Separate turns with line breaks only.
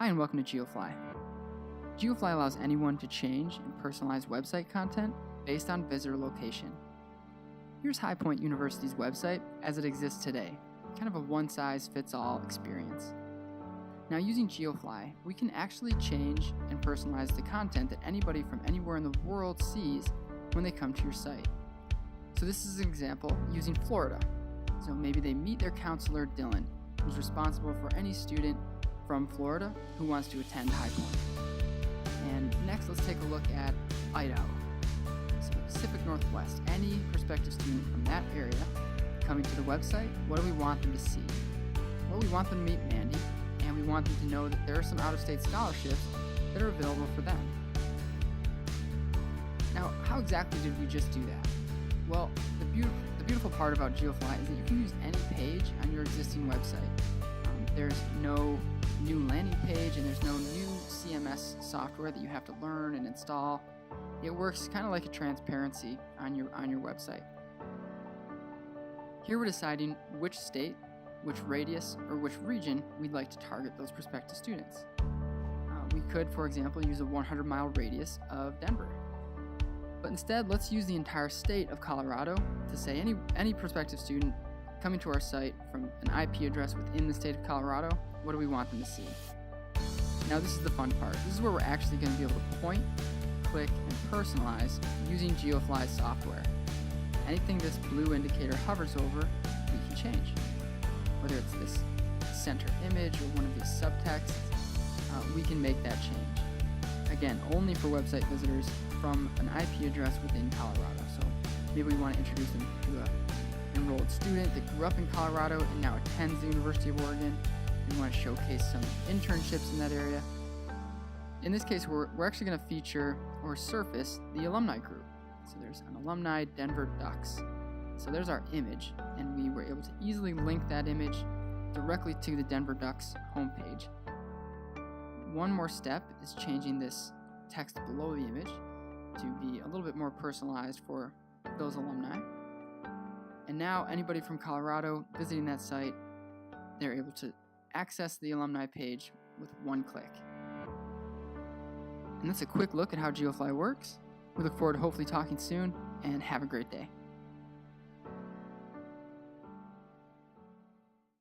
Hi and welcome to GeoFli. GeoFli allows anyone to change and personalize website content based on visitor location. Here's High Point University's website as it exists today, kind of a one-size-fits-all experience. Now using GeoFli, we can actually change and personalize the content that anybody from anywhere in the world sees when they come to your site. So this is an example using Florida. So maybe they meet their counselor, Dylan, who's responsible for any student from Florida who wants to attend High Point. And next, let's take a look at Idaho. So Pacific Northwest, any prospective student from that area coming to the website, what do we want them to see? Well, we want them to meet Mandy, and we want them to know that there are some out-of-state scholarships that are available for them. Now, how exactly did we just do that? Well, the beautiful part about GeoFli is that you can use any page on your existing website. There's no new landing page and there's no new CMS software that you have to learn and install. It works kind of like a transparency on your website. Here we're deciding which state, which radius, or which region we'd like to target those prospective students. We could, for example, use a 100-mile radius of Denver. But instead, let's use the entire state of Colorado to say any prospective student coming to our site from an IP address within the state of Colorado, what do we want them to see? Now this is the fun part. This is where we're actually going to be able to point, click, and personalize using GeoFli's software. Anything this blue indicator hovers over, we can change. Whether it's this center image or one of these subtexts, we can make that change. Again, only for website visitors from an IP address within Colorado. So maybe we want to introduce them to an enrolled student that grew up in Colorado and now attends the University of Oregon. We want to showcase some internships in that area. In this case, we're actually going to feature or surface the alumni group. So there's an alumni Denver Ducks. So there's our image, and we were able to easily link that image directly to the Denver Ducks homepage. One more step is changing this text below the image to be a little bit more personalized for those alumni. And now anybody from Colorado visiting that site, they're able to access the alumni page with one click. And that's a quick look at how GeoFli works. We look forward to hopefully talking soon, and have a great day.